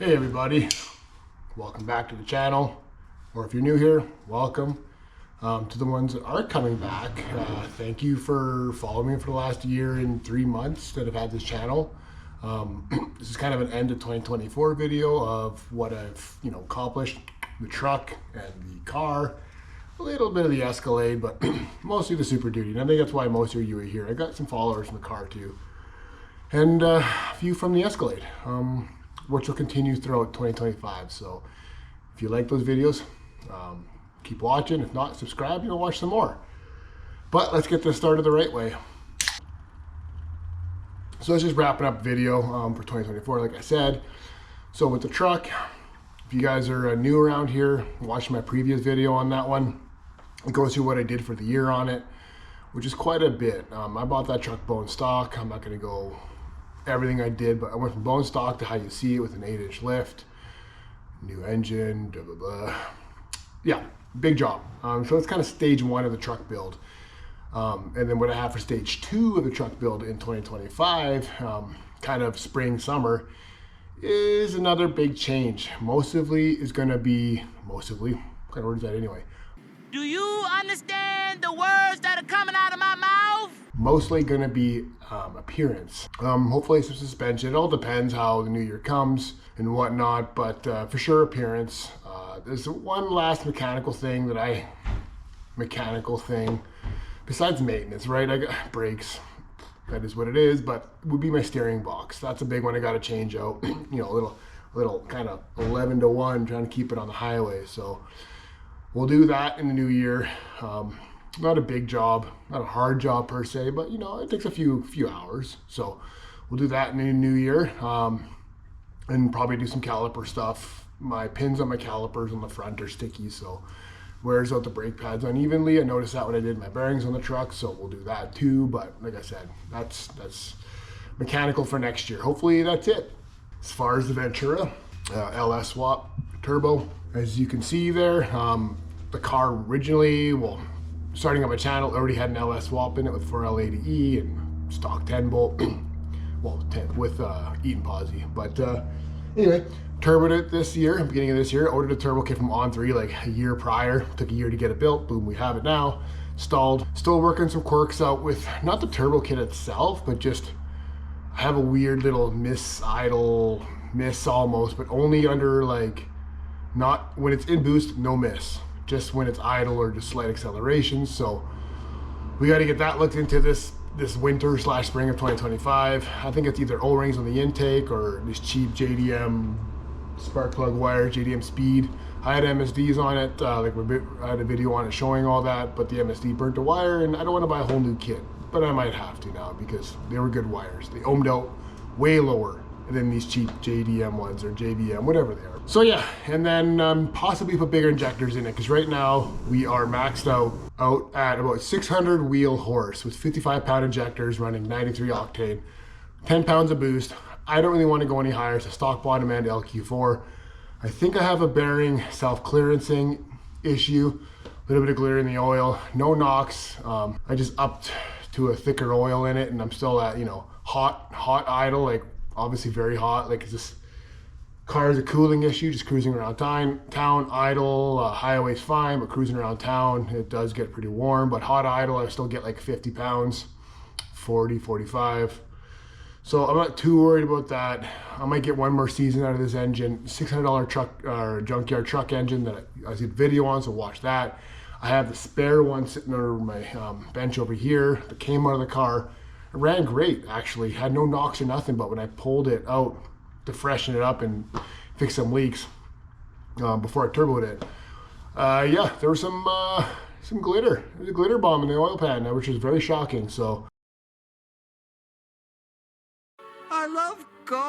Hey everybody, welcome back to the channel, or if you're new here, welcome. To the ones that are coming back, thank you for following me for the last year and 3 months that I've had this channel. This is kind of an end of 2024 video of what I've accomplished, the truck and the car, a little bit of the Escalade, but mostly the Super Duty. And I think that's why most of you are here. I got some followers from the car too, and a few from the Escalade, which will continue throughout 2025. So if you like those videos, keep watching. If not, subscribe, watch some more. But let's get this started the right way. So it's just wrapping up video for 2024, like I said. So with the truck, if you guys are new around here, watch my previous video on that one. It goes through what I did for the year on it, which is quite a bit. I bought that truck bone stock. I'm not going to go everything I did, but I went from bone stock to how you see it with an 8-inch lift, new engine, blah, blah, blah. Yeah, big job. So it's kind of stage 1 of the truck build. And then what I have for stage 2 of the truck build in 2025, kind of spring, summer, is another big change. Mostly is going to be, what kind of word is that anyway? Do you understand the words that are coming out of my mouth? Mostly going to be appearance. Hopefully some suspension. It all depends how the new year comes and whatnot, but for sure appearance. There's one last mechanical thing besides maintenance, right? I got brakes. That is what it is, but it would be my steering box. That's a big one I got to change out. A little kind of 11 to 1, trying to keep it on the highway. So we'll do that in the new year. Not a big job, not a hard job per se, but it takes a few hours. So we'll do that in the new year, and probably do some caliper stuff. My pins on my calipers on the front are sticky, so wears out the brake pads unevenly. I noticed that when I did my bearings on the truck, so we'll do that too. But like I said, that's mechanical for next year. Hopefully that's it. As far as the Ventura, LS swap turbo, as you can see there, the car originally, starting up my channel, already had an LS swap in it with 4L80E and stock 10 bolt, 10 with Eaton posi. But anyway, turboed it this year, beginning of this year. Ordered a turbo kit from On3 like a year prior. Took a year to get it built. Boom, we have it now. Installed. Still working some quirks out with not the turbo kit itself, but just I have a weird little miss almost, but only under not when it's in boost, no miss. Just when it's idle or just slight accelerations. So we got to get that looked into this winter / spring of 2025. I think it's either O-rings on the intake or these cheap JDM spark plug wires, JDM speed. I had MSDs on it, I had a video on it showing all that, but the MSD burnt the wire, and I don't want to buy a whole new kit, but I might have to now because they were good wires. They ohmed out way lower than these cheap JDM ones or JVM, whatever they are. So yeah, and then possibly put bigger injectors in it, because right now we are maxed out at about 600 wheel horse with 55-pound injectors running 93 octane, 10 pounds of boost. I don't really want to go any higher. It's a stock bottom end LQ4. I think I have a bearing self-clearancing issue, a little bit of glitter in the oil, no knocks. I just upped to a thicker oil in it, and I'm still at hot idle, obviously very hot. This car is a cooling issue, just cruising around town idle. Highway's fine, but cruising around town, it does get pretty warm. But hot idle, I still get 50 pounds, 40, 45. So I'm not too worried about that. I might get one more season out of this engine. $600 truck or junkyard truck engine that I did video on, so watch that. I have the spare one sitting under my bench over here that came out of the car. It ran great, actually. Had no knocks or nothing, but when I pulled it out to freshen it up and fix some leaks before I turboed it, yeah, there was some glitter. There's a glitter bomb in the oil pan, which is very shocking. So I love gold.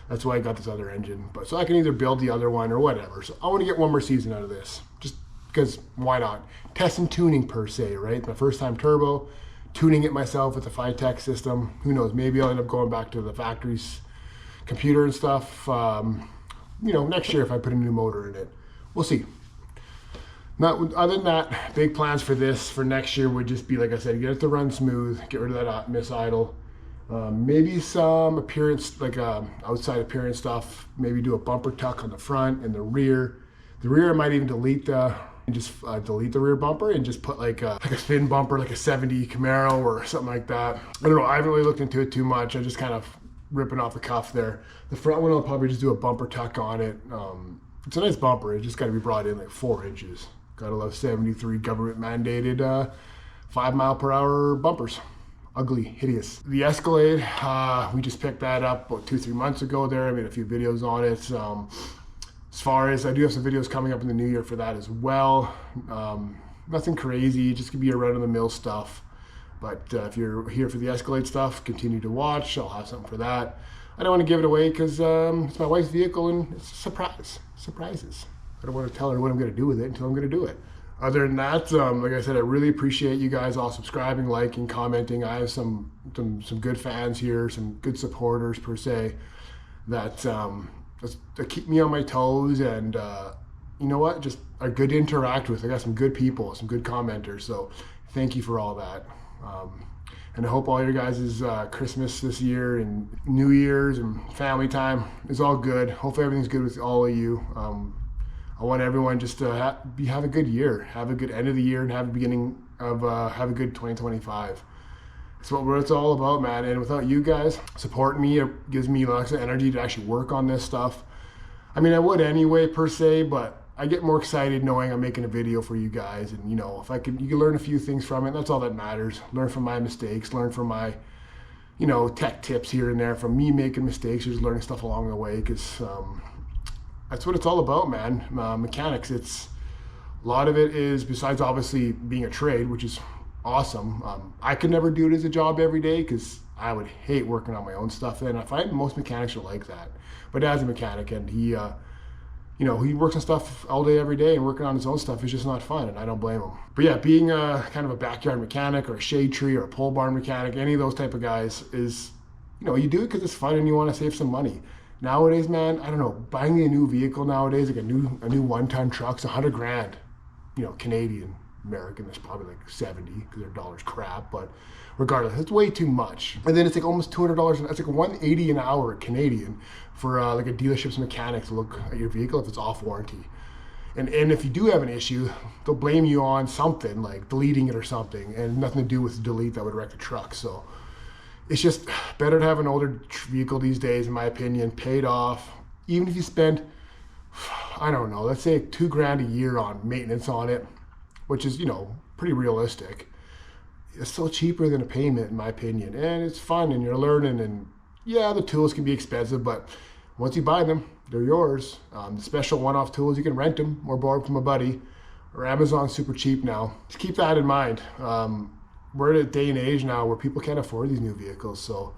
That's why I got this other engine. But so I can either build the other one or whatever. So I want to get one more season out of this, just because why not? Test and tuning per se, right? My first time turbo, tuning it myself with the Phytech system. Who knows? Maybe I'll end up going back to the factory's computer and stuff. Next year if I put a new motor in it, we'll see. Not other than that, big plans for next year would just be, like I said, get it to run smooth, get rid of that miss idle, Maybe some appearance, like outside appearance stuff. Maybe do a bumper tuck on the front and the rear. The rear I might even delete the rear bumper and just put like a thin bumper, like a 70 Camaro or something like that. I don't know. I haven't really looked into it too much. I just kind of ripping off the cuff there. The front one I'll probably just do a bumper tuck on it. It's a nice bumper. It just got to be brought in like 4 inches. Gotta love 73 government mandated 5 mile per hour bumpers. Ugly, hideous. The Escalade, we just picked that up about 2-3 months ago there. I made a few videos on it. As far as, I do have some videos coming up in the new year for that as well. Nothing crazy, just gonna be a run-of-the-mill stuff. But if you're here for the Escalade stuff, continue to watch. I'll have something for that. I don't want to give it away because it's my wife's vehicle and it's a surprise. Surprises. I don't want to tell her what I'm going to do with it until I'm going to do it. Other than that, like I said, I really appreciate you guys all subscribing, liking, commenting. I have some good fans here, some good supporters per se, that keep me on my toes, and you know what, just are good to interact with. I got some good people, some good commenters, so thank you for all that. And I hope all your guys' Christmas this year and New Year's and family time is all good. Hopefully everything's good with all of you. I want everyone just to have a good year, have a good end of the year, and have a beginning of have a good 2025. It's what it's all about, man. And without you guys supporting me, it gives me lots of energy to actually work on this stuff. I mean, I would anyway per se, but I get more excited knowing I'm making a video for you guys. And you know, if you can learn a few things from it, that's all that matters. Learn from my mistakes, learn from my, you know, tech tips here and there, from me making mistakes, or just learning stuff along the way, because that's what it's all about, man. Mechanics, a lot of it is, besides obviously being a trade, which is awesome. I could never do it as a job every day because I would hate working on my own stuff. And I find most mechanics are like that. But Dad's a mechanic, and he, you know, he works on stuff all day, every day, and working on his own stuff is just not fun, and I don't blame him. But yeah, being kind of a backyard mechanic or a shade tree or a pole barn mechanic, any of those type of guys is, you know, you do it because it's fun and you want to save some money. Nowadays, man, I don't know, buying a new vehicle nowadays, like a new 1-ton truck's $100 grand, you know, Canadian. American, that's probably like 70 because their dollar's crap, but regardless, it's way too much. And then it's like almost $200, it's like $180 an hour Canadian for like a dealership's mechanic to look at your vehicle if it's off warranty. And if you do have an issue, they'll blame you on something like deleting it or something, and nothing to do with the delete that would wreck the truck. So it's just better to have an older vehicle these days, in my opinion, paid off. Even if you spend, I don't know, let's say $2 grand a year on maintenance on it, which is, you know, pretty realistic. It's still cheaper than a payment, in my opinion. And it's fun, and you're learning, and yeah, the tools can be expensive, but once you buy them, they're yours. The special one-off tools, you can rent them or borrow from a buddy, or Amazon's super cheap now. Just keep that in mind. We're at a day and age now where people can't afford these new vehicles. So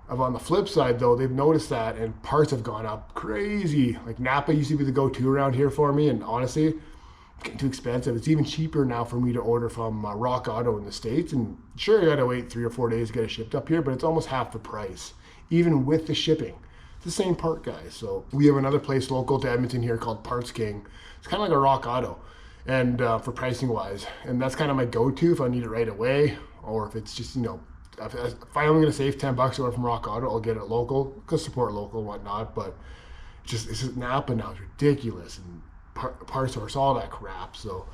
on the flip side though, they've noticed that, and parts have gone up crazy. Like Napa used to be the go-to around here for me, and honestly, it's getting too expensive. It's even cheaper now for me to order from Rock Auto in the States, and sure, you gotta wait 3 or 4 days to get it shipped up here, but it's almost half the price, even with the shipping. It's the same part, guys. So we have another place local to Edmonton here called Parts King. It's kind of like a Rock Auto, and for pricing wise, and that's kind of my go-to if I need it right away, or if it's just, you know, if I'm only gonna save $10 order from Rock Auto, I'll get it local, because support local and whatnot. But it's just Napa now is ridiculous, and parts source, all that crap. So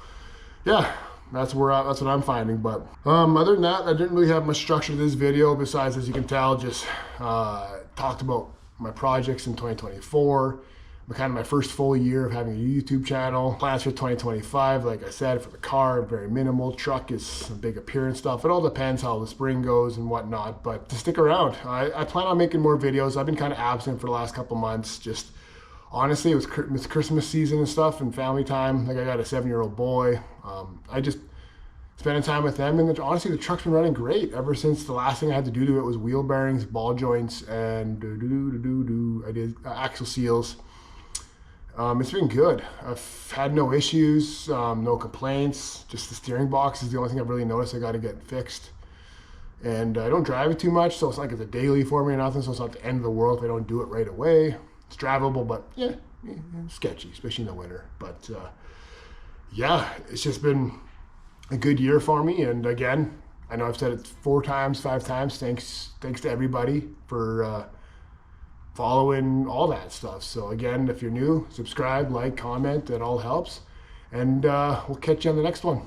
yeah, that's what I'm finding. But other than that, I didn't really have much structure to this video, besides, as you can tell, just talked about my projects in 2024, kind of my first full year of having a YouTube channel. Plans for 2025, like I said, for the car, very minimal. Truck is some big appearance stuff. It all depends how the spring goes and whatnot, but to stick around. I plan on making more videos. I've been kind of absent for the last couple months. Just honestly, it was Christmas season and stuff, and family time. Like, I got a 7-year-old boy. I just spending time with them, and honestly, the truck's been running great ever since. The last thing I had to do to it was wheel bearings, ball joints, and I did axle seals. It's been good. I've had no issues, no complaints. Just the steering box is the only thing I've really noticed I got to get fixed. And I don't drive it too much, so it's not like it's a daily for me or nothing, so it's not the end of the world if I don't do it right away. It's drivable, but yeah, sketchy, especially in the winter. But yeah, it's just been a good year for me. And again, I know I've said it 4 times, 5 times. Thanks to everybody for following all that stuff. So again, if you're new, subscribe, like, comment. That all helps. And we'll catch you on the next one.